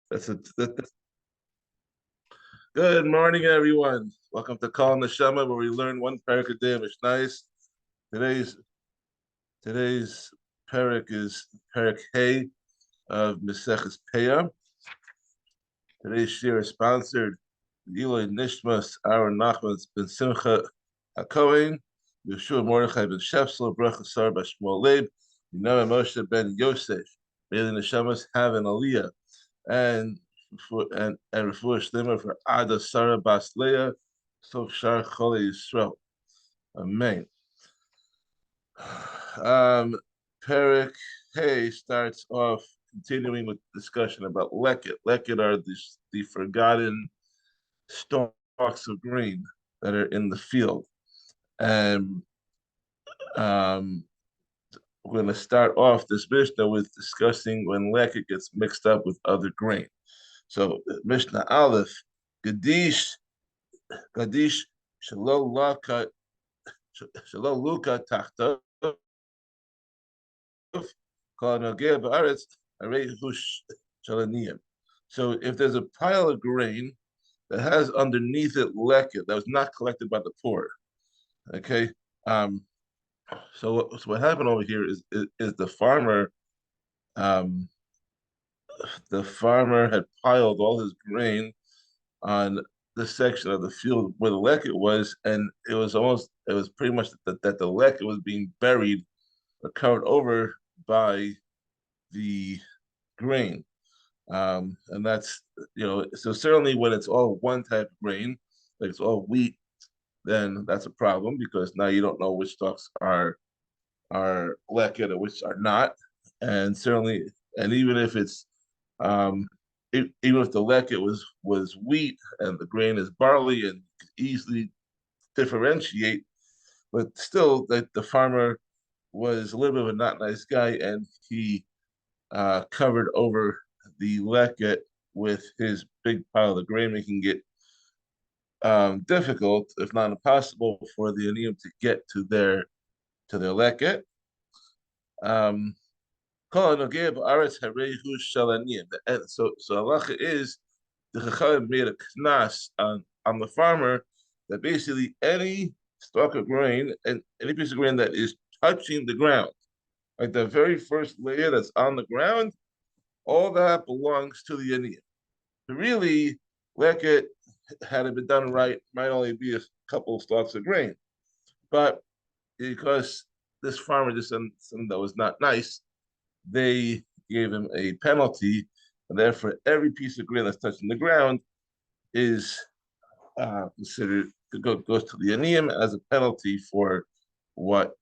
That's good morning, everyone. Welcome to Call the Shema, where we learn one Perek a day of Mishnayos. Today's today's Perek is Perek Hay of Maseches Peah. Today's shir is sponsored Eloi Nishmas Aaron Nachman ben Simcha HaKohen, Yeshua Mordechai ben Shepsel, Bracha Sar Bashmuel Leib, Yinam Moshe ben Yosef. May the Neshamas have an aliyah and refuah shleima for Ada Sarah Bas Leah, Sof Shar Chole Yisrael. Amen. Um, Perek Hay starts off continuing with discussion about Leket. Leket are the forgotten stalks of grain that are in the field. And um, we're going to start off this Mishnah with discussing when Leket gets mixed up with other grain. So Mishnah Aleph, Gadish, Gadish, Shalom Laka, Shalom Luka Tachta, Kalanogea Baaretz, Arehush Shalaniyim. So if there's a pile of grain that has underneath it leket that was not collected by the poor, okay. Um, so what happened over here is um, the farmer had piled all his grain on this section of the field where the leket was, and it was pretty much that the leket was being buried or covered over by the grain. And that's, so certainly when it's all one type of grain, like it's all wheat, then that's a problem because now you don't know which stalks are leket or which are not. And certainly, and even if it's even if the leket was wheat and the grain is barley and could easily differentiate, but still that the farmer was a little bit of a not nice guy and he covered over the leket with his big pile of grain, making it difficult, if not impossible, for the aniyim to get to their leket. Um, so halacha is the Chachamim made a knas on the farmer that basically any stalk of grain and any piece of grain that is touching the ground, like the very first layer that's on the ground, all that belongs to the aniyim. Really, leket, had it been done right, might only be a couple of stalks of grain. But because this farmer did something that was not nice, they gave him a penalty, and therefore every piece of grain that's touching the ground is considered goes to the aniyim as a penalty for what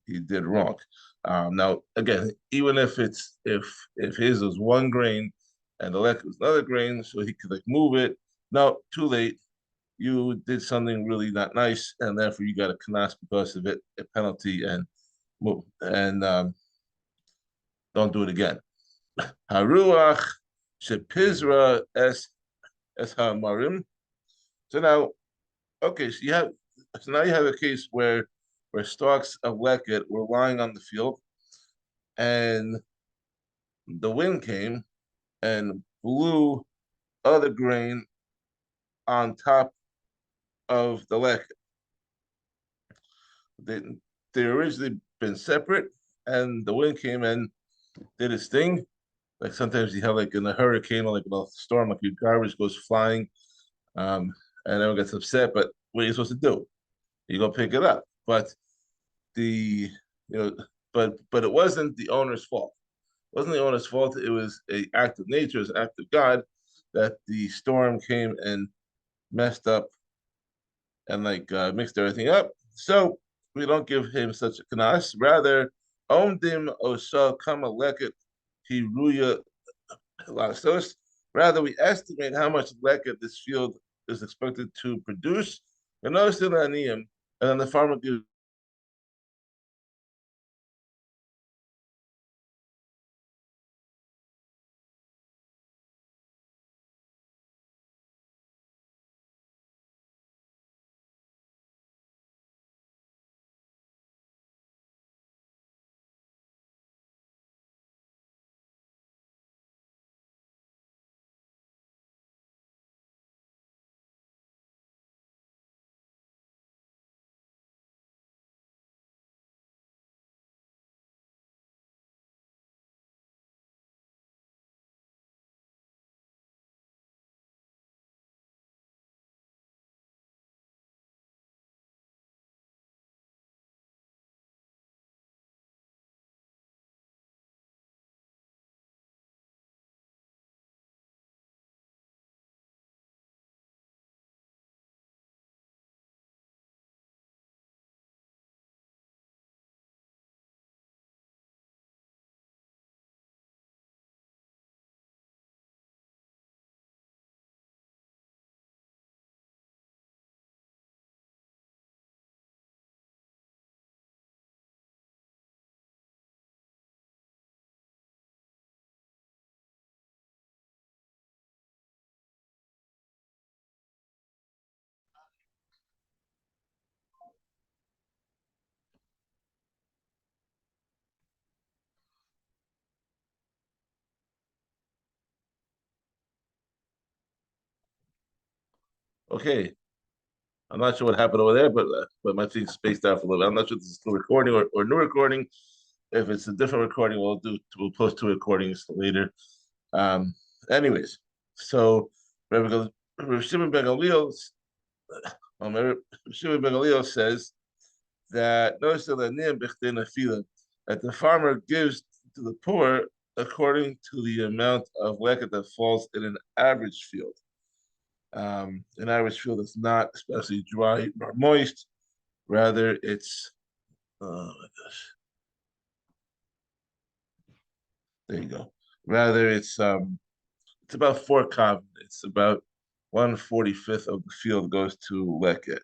he did wrong. Now, again, even if his was one grain and the lek was another grain, so he could like move it. No, too late. You did something really not nice, and therefore you got a knas because of it, a penalty, and move and don't do it again. Haruach shepizra es hamarim. So now, okay, so now you have a case where stalks of leket were lying on the field, and the wind came and blew other grain on top of the leket. They they originally been separate, and the wind came and did its thing. Like sometimes you have like in a hurricane or like a storm, like your garbage goes flying, um, and everyone gets upset. But what are you supposed to do? You go pick it up. But the you know, but it wasn't the owner's fault. It wasn't the owner's fault. It was an act of nature, it was an act of God that the storm came and messed up and like mixed everything up. So we don't give him such a knas. Rather, omdim osha kama leket hiruya lasos. Rather, we estimate how much leket this field is expected to produce. And notice the aniyim, and then the farmer gives Okay, I'm not sure what happened over there, but my thing's spaced out for a little bit. I'm not sure if this is still recording or new recording. If it's a different recording, we'll post two recordings later. Um, anyways, so Rabbi Shimon ben Gamliel, Shimon ben Gamliel says that notice that the farmer gives to the poor according to the amount of leket that falls in an average field. An average field is not especially dry nor moist. Rather, it's oh my gosh, there you go. Rather, it's about 4 kav. It's about 1/45th of the field goes to leket.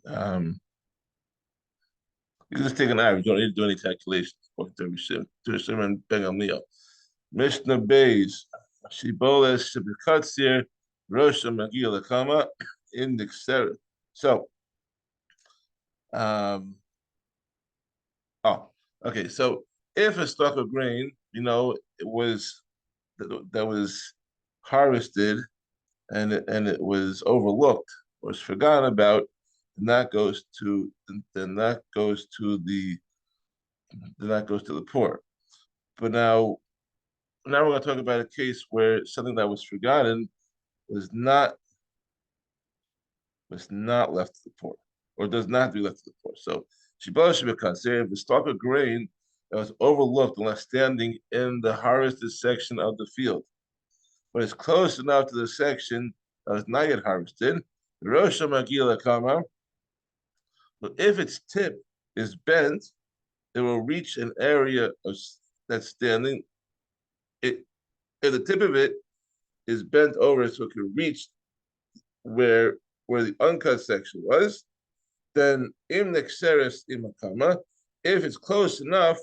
um, you can just take an average. You don't need to do any calculations. According to Shimon ben Gamliel. Mishnah Beis, Shiboles Shebekatzir, Rosh Magil Lakama, Indexer. So, um, oh, okay. So, if a stalk of grain, it was that was harvested and it was overlooked, was forgotten about, and that goes to then that goes to the then that goes to the poor. But now we're going to talk about a case where something that was forgotten was not left to the poor, or does not be left to the poor. So Shibah should be considered the stalk of grain that was overlooked and left standing in the harvested section of the field, but it's close enough to the section that was not yet harvested. The Rosh Magila Kama, but if its tip is bent, it will reach an area of that's standing. It if the tip of it is bent over so it can reach where the uncut section was, then im nexeris imakama, if it's close enough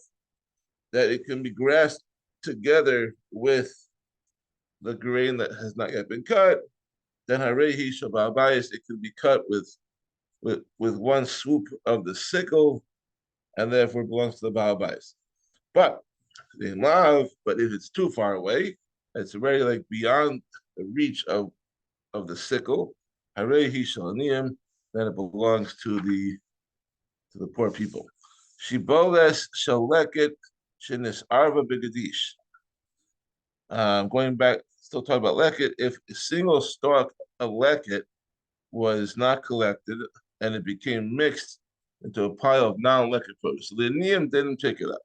that it can be grasped together with the grain that has not yet been cut, then harehi shababayis, it can be cut with one swoop of the sickle, and therefore belongs to the babayis. But in love, but if it's too far away, it's already like beyond the reach of the sickle, harehi shalaniim, then it belongs to the poor people. Shiboles shaleket shenis arva begadish. Going back, still talking about leket. If a single stalk of leket was not collected and it became mixed into a pile of non-leket produce, so the Niyam didn't pick it up.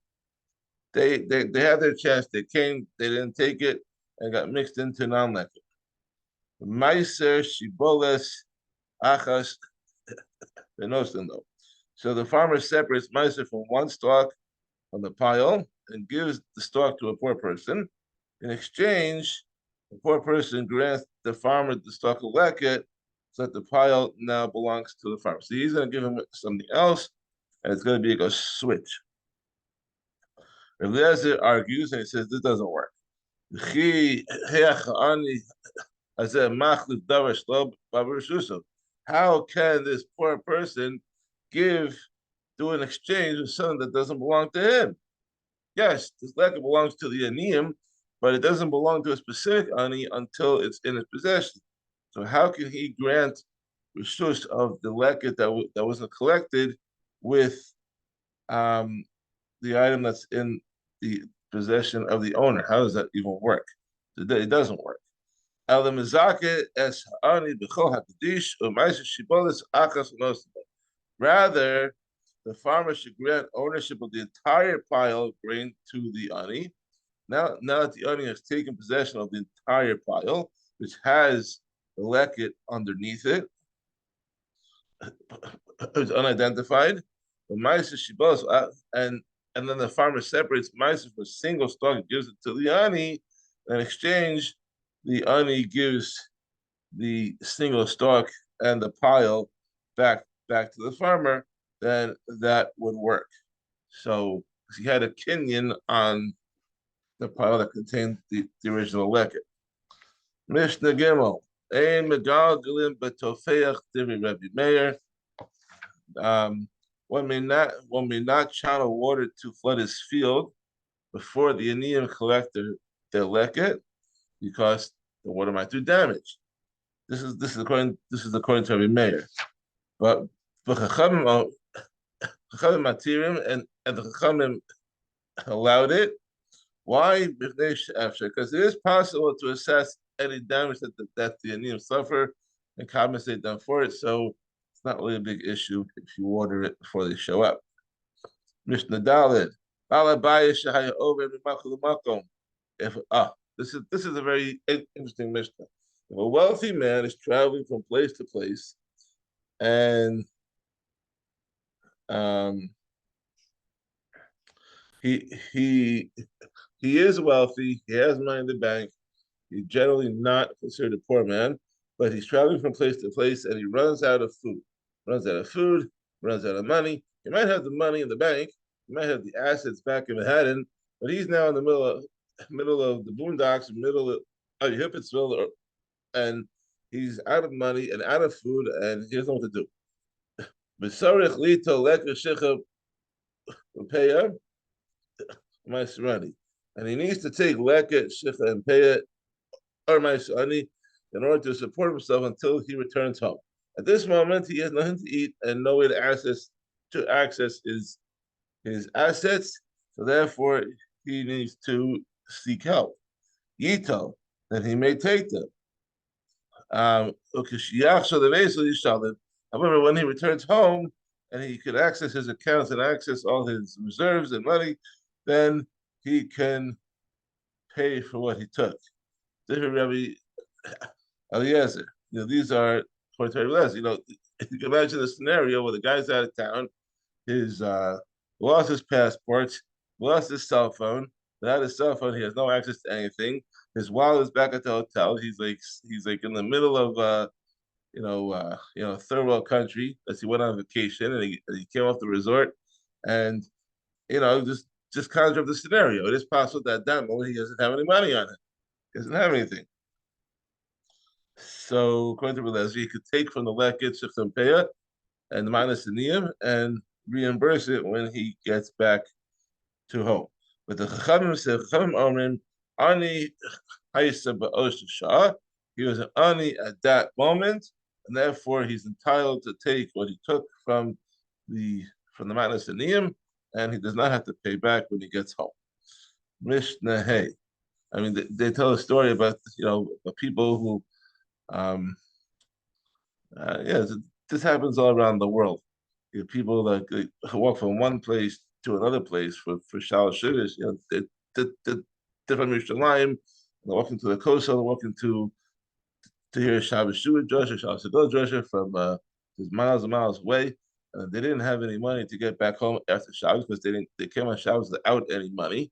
They had their chance. They came. They didn't take it and got mixed into non-leket. Meiser shiboles achas though. So the farmer separates meiser from one stalk on the pile and gives the stalk to a poor person. In exchange, the poor person grants the farmer the stalk of leket, so that the pile now belongs to the farmer. So he's going to give him something else, and it's going to be a switch. Eliezer argues and he says this doesn't work. How can this poor person do an exchange with something that doesn't belong to him? Yes, this leket belongs to the aniyim, but it doesn't belong to a specific ani until it's in his possession. So how can he grant reshus of the leket that wasn't collected with the item that's in the possession of the owner? How does that even work? It doesn't work. Rather, the farmer should grant ownership of the entire pile of grain to the ani. Now that the ani has taken possession of the entire pile, which has the leket underneath it, it's unidentified. The ma'aser shibos, and then the farmer separates ma'aser for a single stalk and gives it to the ani. In exchange, the ani gives the single stalk and the pile back to the farmer. Then that would work. So he had a kinyan on the pile that contained the original leket. Mishnah Gimel. Ein megalgalim betofeach divi Rabbi Meir. One may not channel water to flood his field before the aniyim collect their leket, because the water might do damage. This is according to Rabbi Meir. But Chachamim matirim, and the Chachamim allowed it. Why? Because it is possible to assess any damage that the Anim suffer and compensate them for it. So it's not really a big issue if you water it before they show up. Mishnah Daled. If this is a very interesting Mishnah. If a wealthy man is traveling from place to place, and um, he he is wealthy, he has money in the bank. He's generally not considered a poor man, but he's traveling from place to place, and he runs out of food. Runs out of money. He might have the money in the bank. He might have the assets back in Manhattan, but he's now in the middle of the boondocks, middle of Hippinsville, and he's out of money and out of food, and he doesn't know what to do. B'sarich lito Leket Shich'chah Peah Ma'asrani, and he needs to take Leket, Shich'chah, and Peah or Ma'asrani in order to support himself until he returns home. At this moment, he has nothing to eat and no way to access his assets, so therefore he needs to seek help. Yito, that he may take them. However, when he returns home and he can access his accounts and access all his reserves and money, then he can pay for what he took. Rabbi Eliezer, these are according to Rabbi Eliezer. You can imagine a scenario where the guy's out of town, his lost his passport, lost his cell phone. Without his cell phone, he has no access to anything. His wallet is back at the hotel. He's like in the middle of third world country as he went on vacation, and he came off the resort, and just conjure up the scenario. It is possible that at that moment he doesn't have any money on him. He doesn't have anything. So according to Relez, he could take from the Leket, Shich'chah, and Peah and minus the Niyam and reimburse it when he gets back to home. But the Chachamim said, Chachamim Omrim, Ani Hayisa Ba'osh Shah. He was an Ani at that moment, and therefore he's entitled to take what he took from the minus the Niyam, and he does not have to pay back when he gets home. Mishnah Hey. I mean, they tell a story about people who, this happens all around the world. People like walk from one place to another place for shalosh shudas. They're from Yerushalayim. They're walking to the coast. They're walking to hear Shabbos Shua Drasha, Shabbos Agol Drasha from just miles and miles away. And they didn't have any money to get back home after Shabbos because they came on Shabbos without any money.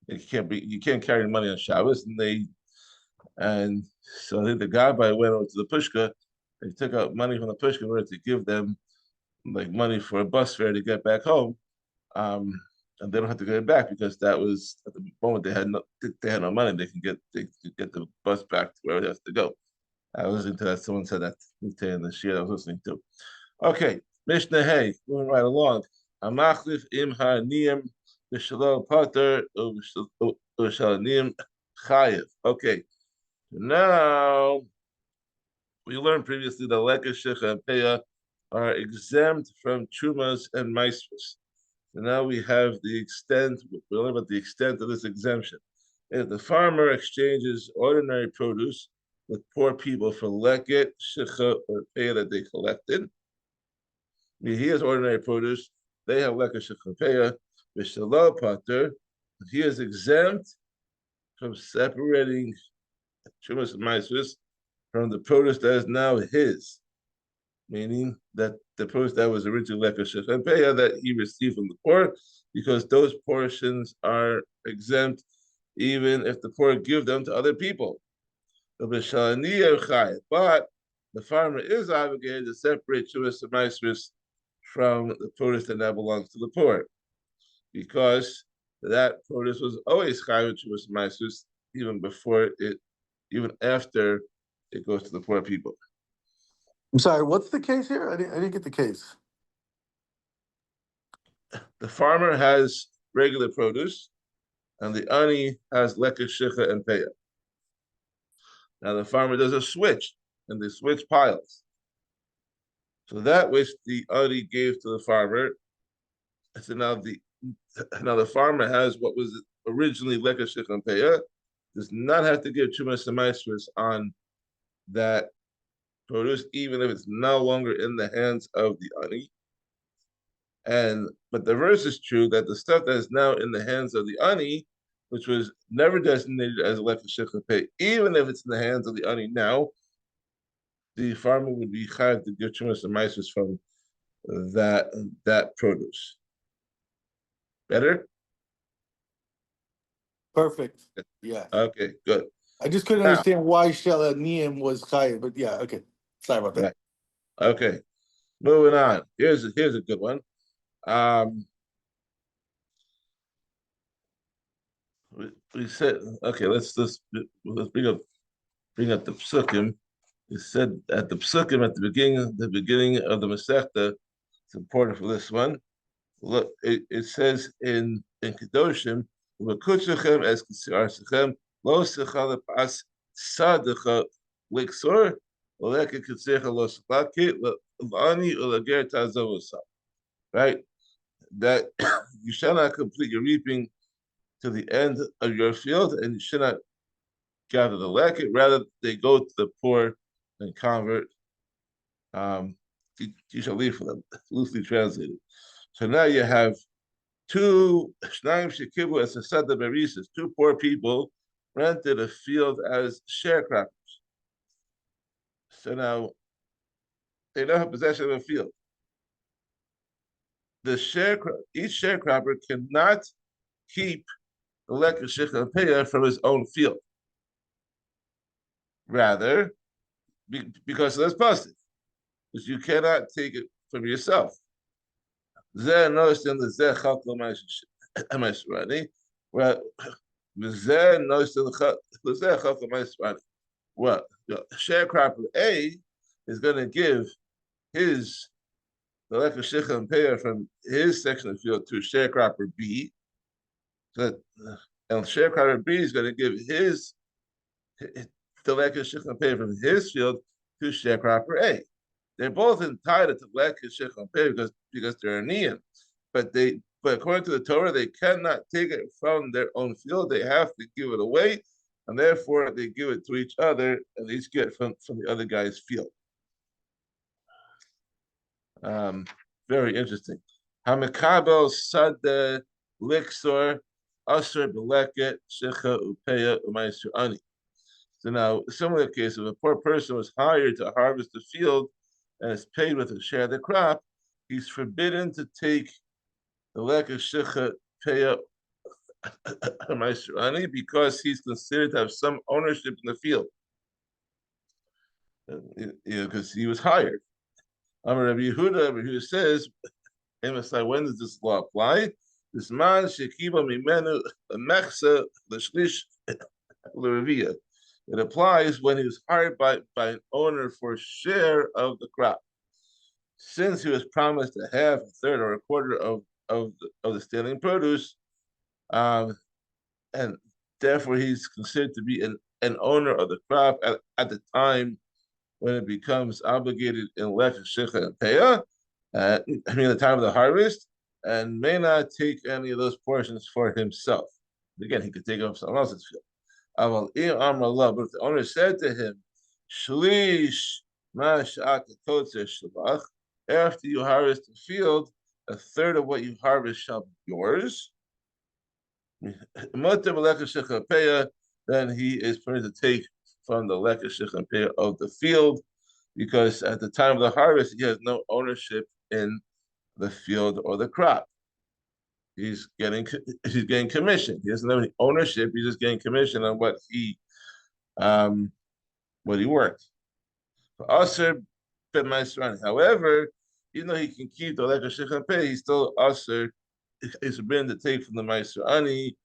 You can't carry money on Shabbos, and so I think the Gabbai went over to the Pushka. They took out money from the Pushka in order to give them like money for a bus fare to get back home, and they don't have to get it back because that was at the moment they had no money. They could get the bus back to where it has to go. I was listening to that. Someone said that in the shir I was listening to. Okay, Mishnah Hey, moving right along. Amachlif im ha'niyim b'shalom pater u'shalom chayiv. Okay, now we learned previously that Leket, Shich'chah, and Peah are exempt from Trumas and Maisvus. So now we have we learn about the extent of this exemption. If the farmer exchanges ordinary produce with poor people for Leket, Shich'chah, or Peah that they collected, he has ordinary produce, they have Leket, Shich'chah, and Peah, V'shalom pater, he is exempt from separating Trumas and Maisvus from the produce that is now his, meaning that the produce that was originally Leket, Shich'chah, and Peah that he received from the poor, because those portions are exempt even if the poor give them to other people. But the farmer is obligated to separate Trumas and Maisvus from the produce that now belongs to the poor, because that produce was always Chayav Trumas and Maisvus even after it goes to the poor people. I'm sorry, what's the case here? I didn't get the case. The farmer has regular produce, and the ani has Leket, Shich'chah, and Peah. Now the farmer does a switch, and they switch piles. So that which the Ani gave to the farmer, so now the farmer has what was originally Leket and Shich'chah Peah, does not have to give Chumas and Maestros on that produce, even if it's no longer in the hands of the Ani. But the verse is true that the stuff that is now in the hands of the Ani, which was never designated as Leket and Shich'chah Peah, even if it's in the hands of the Ani now, the farmer would be chayav to give Chumas and Maestros from that produce. Better? Perfect. Yeah. Okay, good. I just couldn't Now, understand why Shela Niyim was Chayiv, but yeah, okay. Sorry about that. right. Okay, moving on. Here's a good one. Um, we said okay. Let's bring up the psukim. We said at the psukim at the beginning of the Masechta. It's important for this one. Look, it says in Kedoshim, "V'kutzachem es k'sarchem lo sechal pas sadecha liksor oleke k'tzecha lo shlaki l'ani ulager tazovosa." Right, that you shall not complete your reaping to the end of your field, and you should not gather the leket. Rather, they go to the poor and convert. You shall leave for them, loosely translated. So now you have two poor people rented a field as sharecroppers. So now they don't have possession of a field. Each sharecropper cannot keep the Leket and Shich'chah Peah from his own field. Rather, because that's positive, because you cannot take it from yourself. Well, sharecropper A is going to give the Leket and Shich'chah Peah from his section of the field to sharecropper B. And sharecropper B is going to give the Leket and Shich'chah Peah from his field to sharecropper A. They're both entitled to Leket and Shich'chah Peah because they're Aniyim. But according to the Torah, they cannot take it from their own field. They have to give it away, and therefore they give it to each other, and each get from the other guy's field. Very interesting. Hamekabel Sadeh Liksor Asher Beleket Shich'chah Upeya Umayser Ani. So now, a similar case, if a poor person was hired to harvest the field and is paid with a share of the crop, he's forbidden to take the Leket and Shich'chah Peah Umayser Ani because he's considered to have some ownership in the field, because he was hired. Rabbi Yehuda says, when does this law apply? This man shekiba mimenu mechsa l'shlish l'revia. It applies when he was hired by an owner for a share of the crop. Since he was promised a half, a third, or a quarter of the standing produce, and therefore he's considered to be an owner of the crop at the time when it becomes obligated in Leket and Shich'chah and Peah, the time of the harvest, and may not take any of those portions for himself. Again, he could take them from someone else's field. But if the owner said to him, Shlish shalach, after you harvest the field, a third of what you harvest shall be yours. Then he is permitted to take from the Leket and Shich'chah Peah of the field, because at the time of the harvest, he has no ownership in the field or the crop. He's getting commission. He doesn't have any ownership. He's just getting commission on what he worked. However, even though he can keep the Leket and Shich'chah Peah, he's still aser. He's forbidden to take from the Meiser Ani,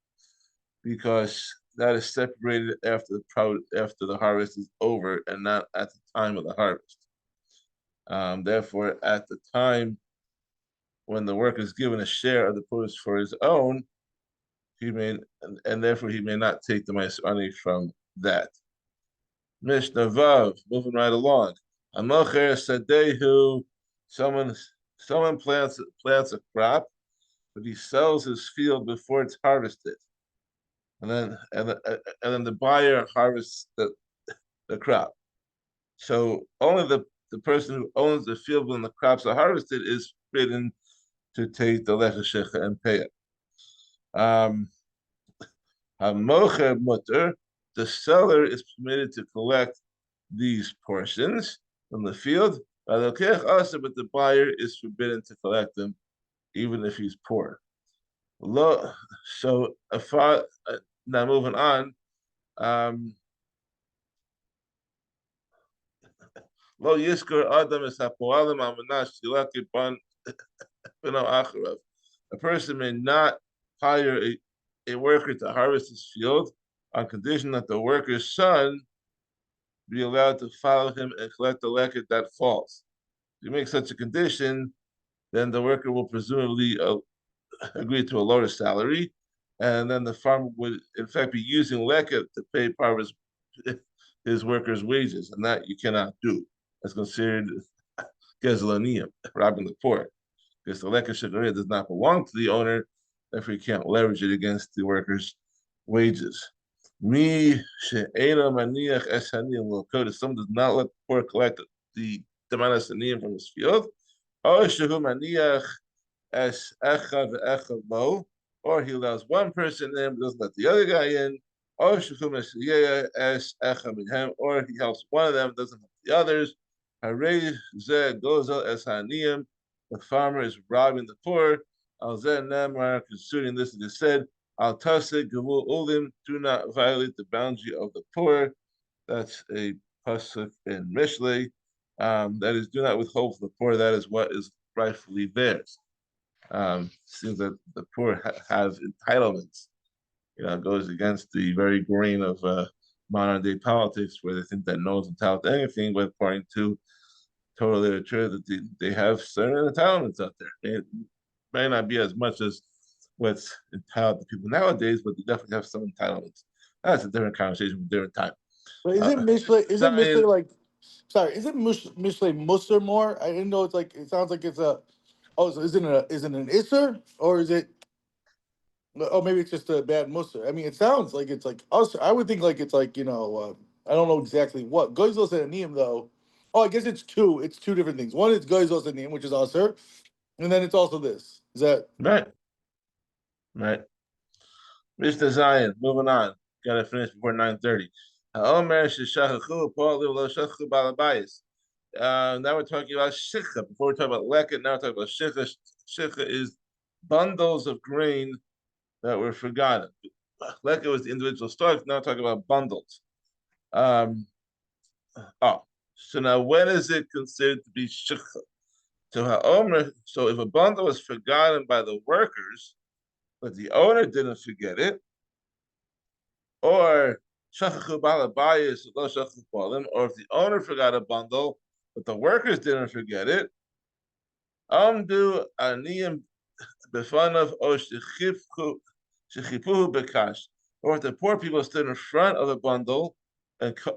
because that is separated after the harvest is over and not at the time of the harvest. Therefore, at the time when the worker is given a share of the produce for his own, therefore he may not take the Meiser Ani from that. Mishnah Vav, moving right along. Amocher Sadehu, someone someone plants a crop, but he sells his field before it's harvested, and then the buyer harvests the crop. So only the person who owns the field when the crops are harvested is forbidden to take the Leket and Shich'chah and Peah. Hamocher mutter, the seller is permitted to collect these portions from the field. But the buyer is forbidden to collect them, even if he's poor. So now moving on. Lo yiskor adam es hapoalim amanash tilaki ban acharav. A person may not hire a worker to harvest his field on condition that the worker's son be allowed to follow him and collect the leket that falls. If you make such a condition, then the worker will presumably agree to a lower salary, and then the farmer would, in fact, be using leket to pay part of his workers' wages, and that you cannot do. That's considered gezlaniyim, robbing the poor, because the leket shekaria does not belong to the owner, therefore you can't leverage it against the workers' wages. Me she'ena maniach es haniyim lo kodesh. Someone does not let the poor collect the demanas haniyim from his field. Oh shehu maniach es echad ve'echad lo, or he allows one person in, but doesn't let the other guy in. Or he helps one of them, doesn't help the others. The farmer is robbing the poor. Considering this, it is said, Al Tasik Ulim, do not violate the boundary of the poor. That's a pasuk in Mishlei. That is, do not withhold from the poor. That is what is rightfully theirs. Seems that the poor have entitlements. It goes against the very grain of modern day politics, where they think that no one's entitled to anything, but according to total literature, that they have certain entitlements out there. It may not be as much as what's entitled to people nowadays, but they definitely have some entitlements. That's a different conversation with different time. But isn't Mishlei? Isn't Mishlei like? Sorry, isn't Mishlei Musar more? I didn't know. It's like it sounds like it's a. Oh, so is it an Isser or is it? Oh, maybe it's just a bad Musar. I mean, it sounds like it's like us. I would think like it's like I don't know exactly what Goizos and Aniyim though. Oh, I guess it's two. It's two different things. One is Goizos and Aniyim, which is Usher, and then it's also this. Is that Right, right. Mr. Zion, moving on. Got to finish before 9:30. Now we're talking about Shich'chah. Before we talk about Leket, now we're talking about Shich'chah. Shich'chah is bundles of grain that were forgotten. Leket was the individual stalks. Now we're talking about bundles. Um, so now when is it considered to be Shich'chah? So if a bundle was forgotten by the workers, but the owner didn't forget it, or shachachu balabayis lo shachachu balim, or if the owner forgot a bundle, but the workers didn't forget it, amdu aniyim befanav o shechipuhu bekash, or if the poor people stood in front of a bundle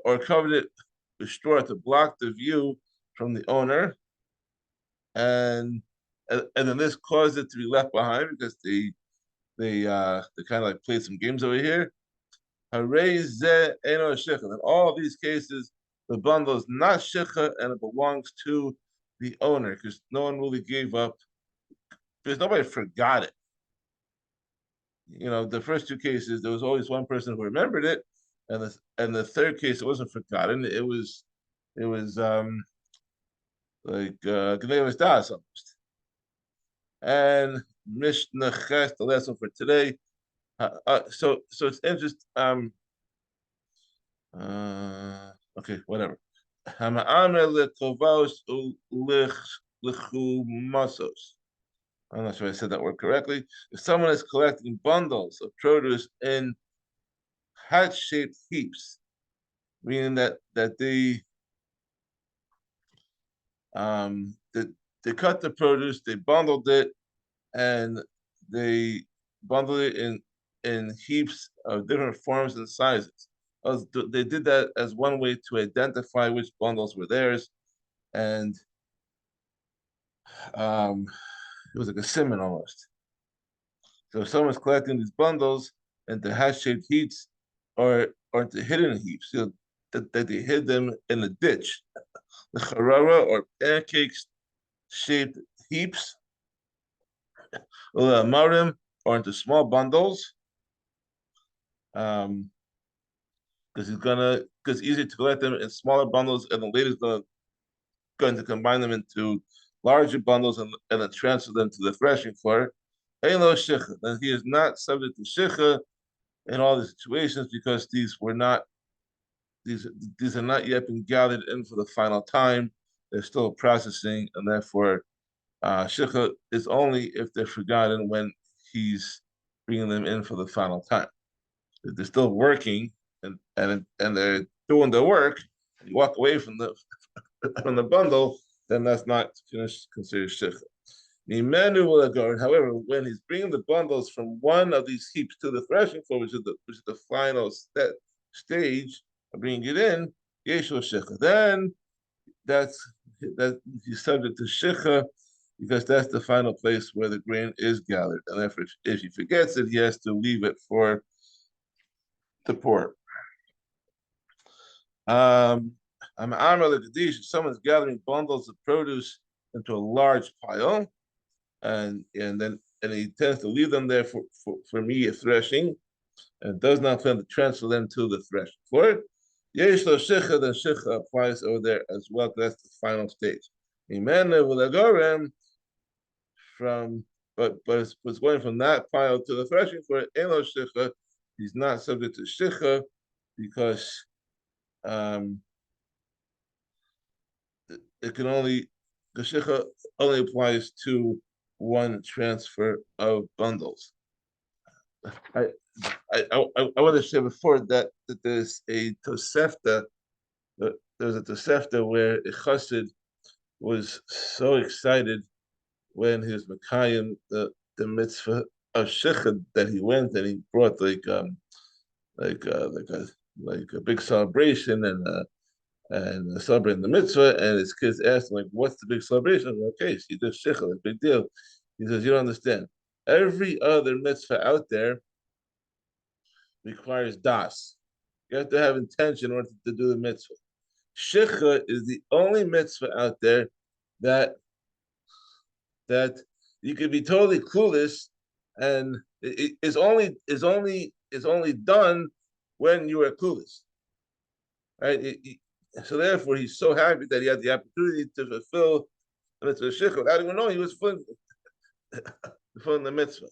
or covered it with straw to block the view from the owner, and then this caused it to be left behind because they kind of like played some games over here. In all these cases, the bundle is not shichah and it belongs to the owner because no one really gave up, because nobody forgot it. The first two cases, there was always one person who remembered it, and the third case, it wasn't forgotten. It was like Gnei Das almost. And Mishnah Ches, the lesson for today. So it's interesting. Okay, whatever. I'm not sure I said that word correctly. If someone is collecting bundles of produce in hat-shaped heaps, meaning that they cut the produce, they bundled it, and they bundled it in heaps of different forms and sizes. They did that as one way to identify which bundles were theirs, and it was like a simon almost. So if someone's collecting these bundles into hat-shaped heaps or into hidden heaps, that they hid them in a ditch, the charara or pancakes shaped heaps, marim, or into small bundles. Because it's easier to collect them in smaller bundles, and the later is going to combine them into larger bundles and then transfer them to the threshing floor. Elo shicha, then he is not subject to shicha in all the situations because these are not yet been gathered in for the final time. They're still processing, and therefore shicha is only if they're forgotten when he's bringing them in for the final time. If they're still working and they're doing the work, you walk away from the bundle, then that's not considered shicha. However, when he's bringing the bundles from one of these heaps to the threshing floor, which is the final stage of bringing it in, yeshua shicha. Then that he's subject to shicha because that's the final place where the grain is gathered, and therefore, if he forgets it, he has to leave it for the poor. I'm Amr the Kadish. Someone's gathering bundles of produce into a large pile, and he tends to leave them there for immediate threshing, and does not plan to transfer them to the threshing floor. Yesh lo shicha, then shicha applies over there as well. That's the final stage. Amen. But it's going from that pile to the threshing floor. Elo shicha, he's not subject to shicha because it can only the shicha only applies to one transfer of bundles. I want to say before that there's a tosefta. There's a tosefta where a chassid was so excited when he was mekayim the mitzvah of shicha that he went and he brought like a big celebration and celebrating the mitzvah, and his kids asked him, like, what's the big celebration? Okay, so you did shicha, a big deal. He says, you don't understand. Every other mitzvah out there requires das. You have to have intention in order to do the mitzvah. Shicha is the only mitzvah out there that you could be totally clueless, and it is only done when you are clueless, right? So therefore, he's so happy that he had the opportunity to fulfill the mitzvah shichud. I didn't even know he was fulfilling the mitzvah.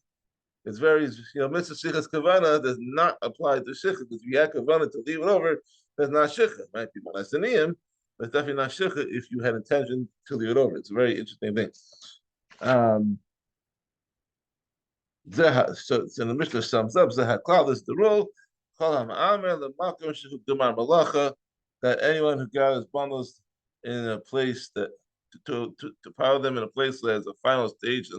It's very, mitzvah shichas kavana does not apply to shichud because if you had kavana to leave it over, that's not shichud. It might be malasaniyim, but it's definitely not shichud if you had intention to leave it over. It's a very interesting thing. So the Mishnah sums up, Zahaklal is the rule. That anyone who gathers bundles in a place that to pile them in a place that has a final stage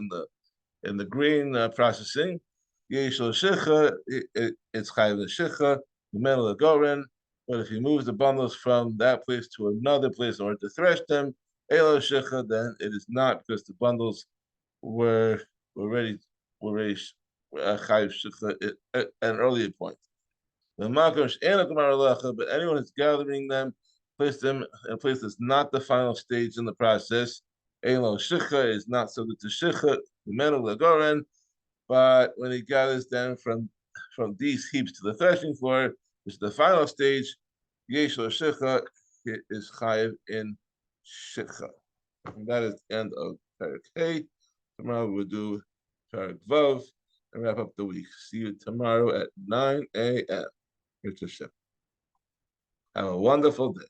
in the grain processing, it's chayav shicha, the but if he moves the bundles from that place to another place in order to thresh them, elo shicha, then it is not because the bundles were ready chayav shicha at an earlier point. But anyone who's gathering them, place them in a place that's not the final stage in the process. Elo shicha is not subject to shicha. But when he gathers them from these heaps to the threshing floor, which is the final stage, yesh lo shicha is chayiv in shicha. And that is the end of Perek Hey. Tomorrow we'll do Perek Vav and wrap up the week. See you tomorrow at 9 a.m. Have a wonderful day.